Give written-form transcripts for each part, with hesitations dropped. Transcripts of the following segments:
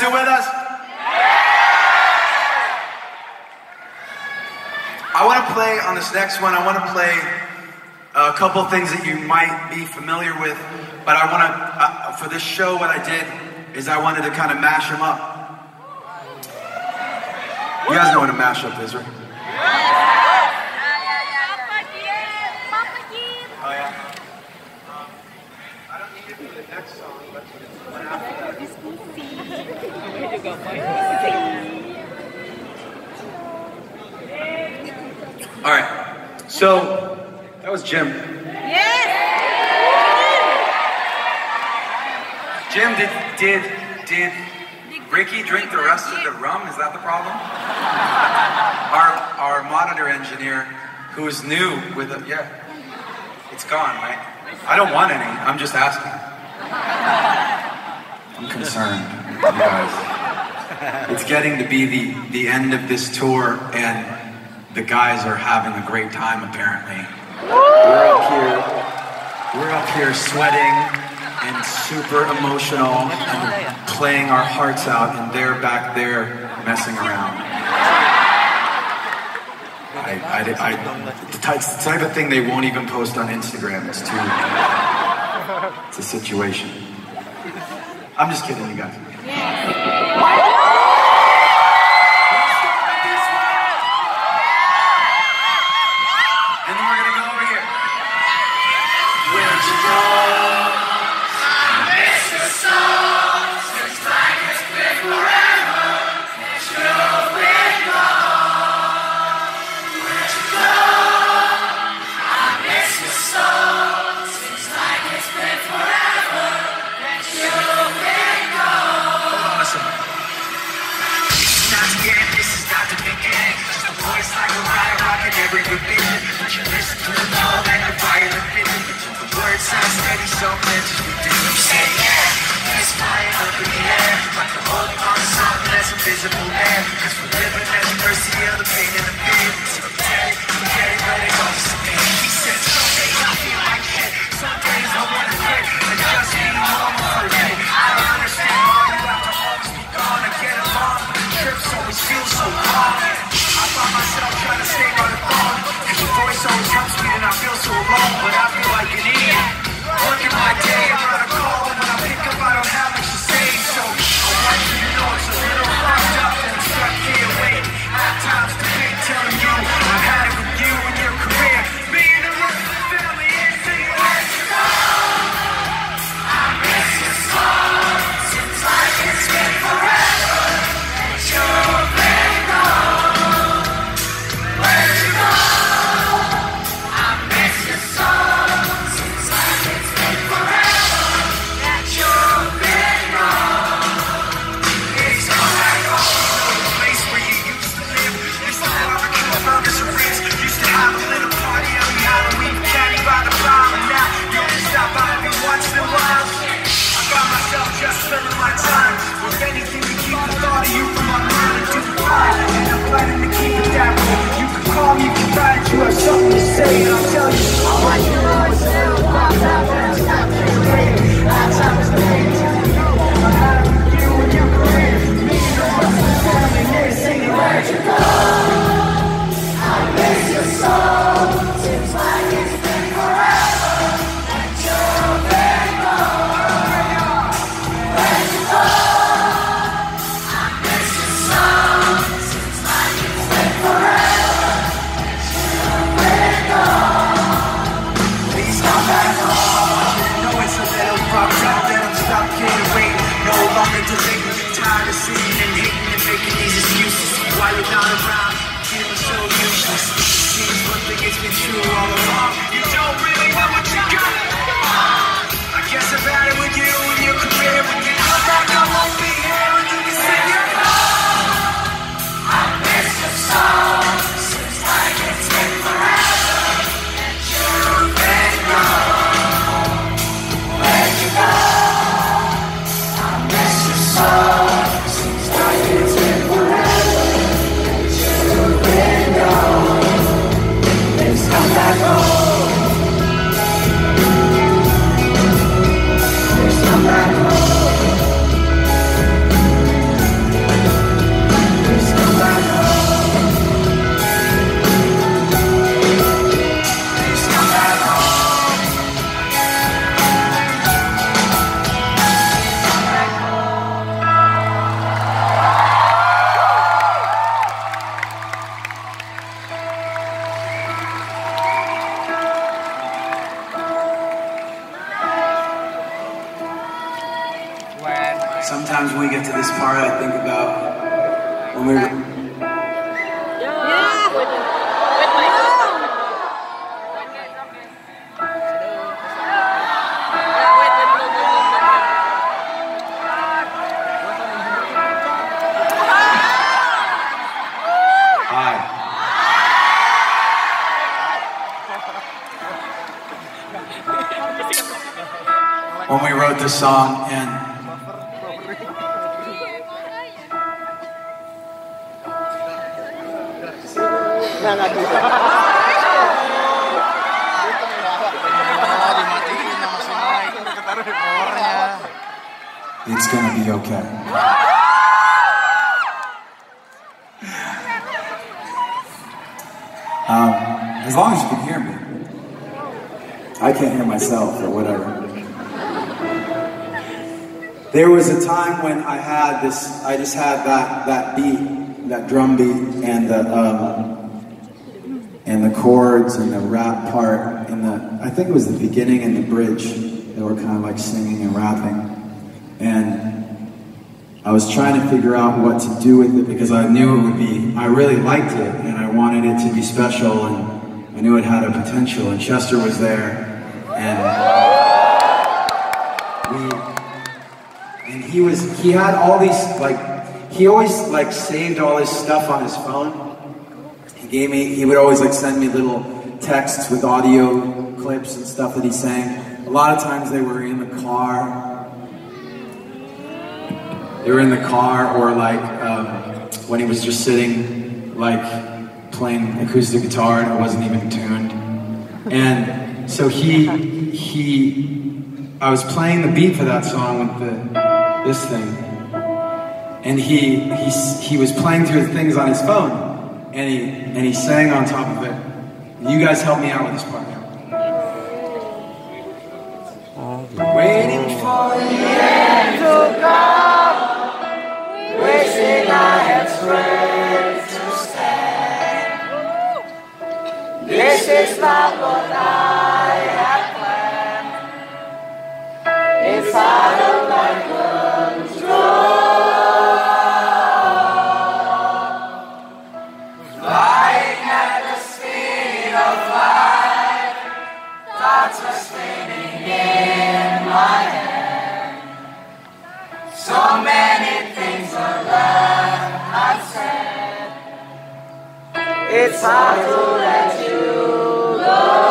still with us? I want to play on this next one. I want to play a couple things that you might be familiar with, but I want to, for this show, what I did is I wanted to kind of mash them up. You guys know what a mashup is, right? Oh yeah. I don't need it for the next song, but one after that. All right. So that was Jim. Yes. Jim, did Ricky drink the rest of the rum? Is that the problem? Our monitor engineer, who is new with it, yeah, it's gone, right? I don't want any. I'm just asking. I'm concerned, you guys. It's getting to be the end of this tour, and the guys are having a great time. Apparently, we're up here sweating and super emotional and playing our hearts out, and they're back there messing around. It's the type of thing they won't even post on Instagram. It's a situation. I'm just kidding, you guys. And then we're gonna go over here. Where'd you go? Sometimes when we get to this part, I think about when we were... When we wrote this song, and it's gonna be okay. As long as you can hear me. I can't hear myself, or whatever. There was a time when I just had that beat, that drum beat, and the chords and the rap part, and I think it was the beginning and the bridge. They were kind of like singing and rapping, and I was trying to figure out what to do with it because I knew it would be. I really liked it, and I wanted it to be special, and I knew it had a potential. And Chester was there, and he had all these, like, he always like saved all his stuff on his phone. He would always like send me little texts with audio clips and stuff that he sang. A lot of times they were in the car. Or like when he was just sitting, like playing acoustic guitar and it wasn't even tuned. And so I was playing the beat for that song with this thing, and he was playing through the things on his phone, and he sang on top of it. You guys help me out with this part now. Waiting for the end to come, wishing I had strength to stand. This is not what I had planned. It's out of my control. Lying at the speed of light, thoughts are spinning in my head. So many things are left unsaid. It's hard to let you go.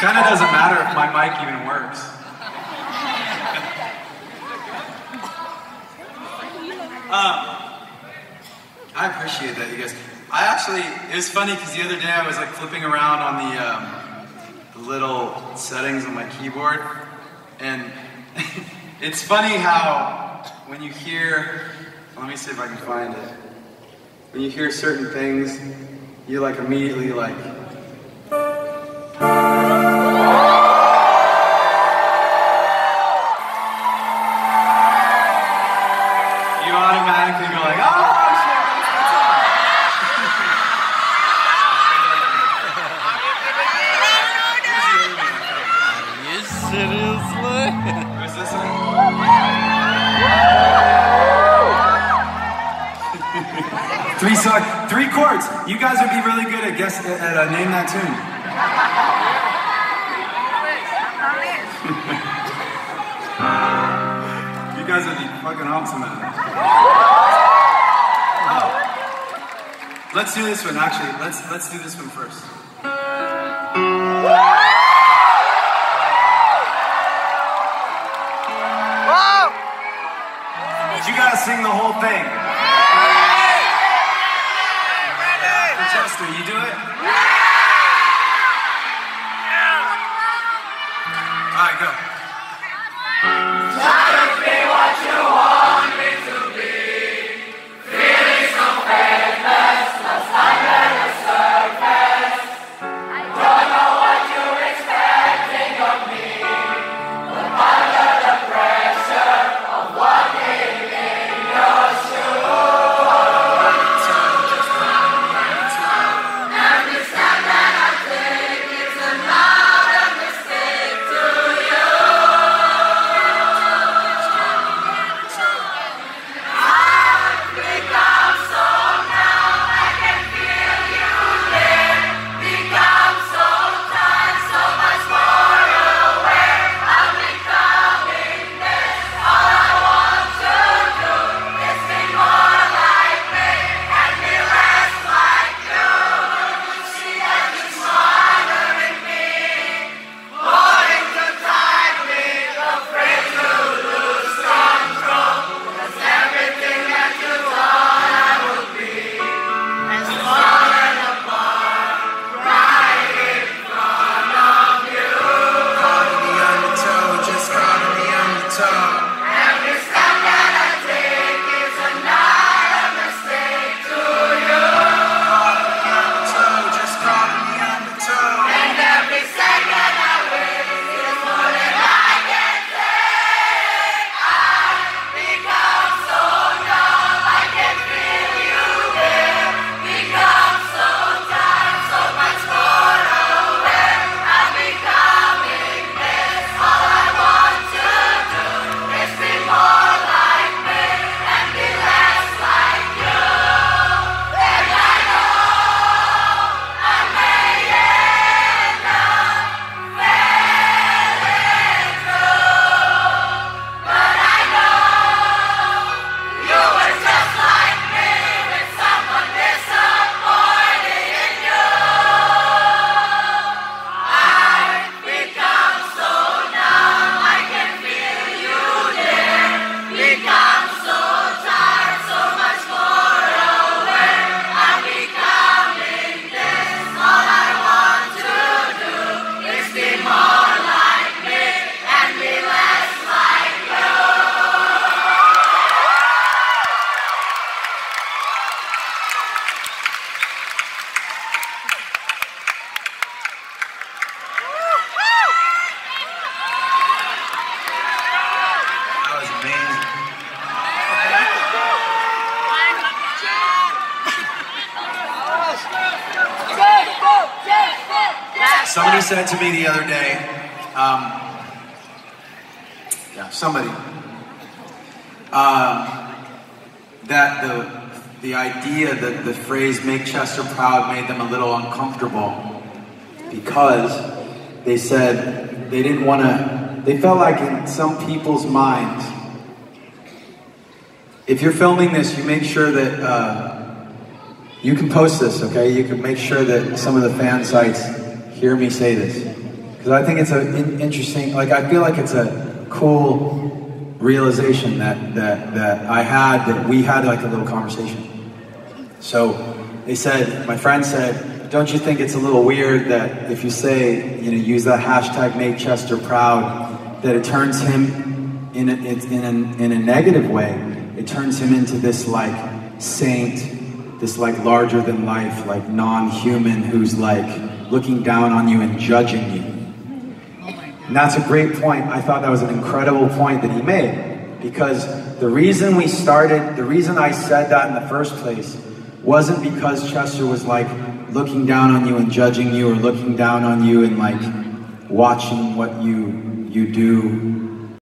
Kind of doesn't matter if my mic even works. I appreciate that, you guys. It was funny because the other day I was like flipping around on the little settings on my keyboard, and it's funny how when you hear, let me see if I can find it. When you hear certain things, you like immediately like, automatically go like, oh shit, Are you seriously? Who's this one? Three chords. You guys would be really good at name that tune. You guys would be fucking awesome at it. Oh. Let's do this one, actually. Let's do this one first. But you gotta sing the whole thing. For Chester, you do it? Somebody said to me the other day, that the idea that the phrase "make Chester proud" made them a little uncomfortable because they said they didn't want to. They felt like in some people's minds, if you're filming this, you make sure that you can post this, okay? You can make sure that some of the fan sites hear me say this. Because I think it's an interesting, like I feel like it's a cool realization that I had, that we had like a little conversation. So they said, my friend said, don't you think it's a little weird that if you say, use that hashtag "make Chester proud," that it turns him in a negative way. It turns him into this like saint, this like larger than life, like non-human who's like looking down on you and judging you. And that's a great point. I thought that was an incredible point that he made, because the reason I said that in the first place wasn't because Chester was like looking down on you and judging you, or looking down on you and like watching what you do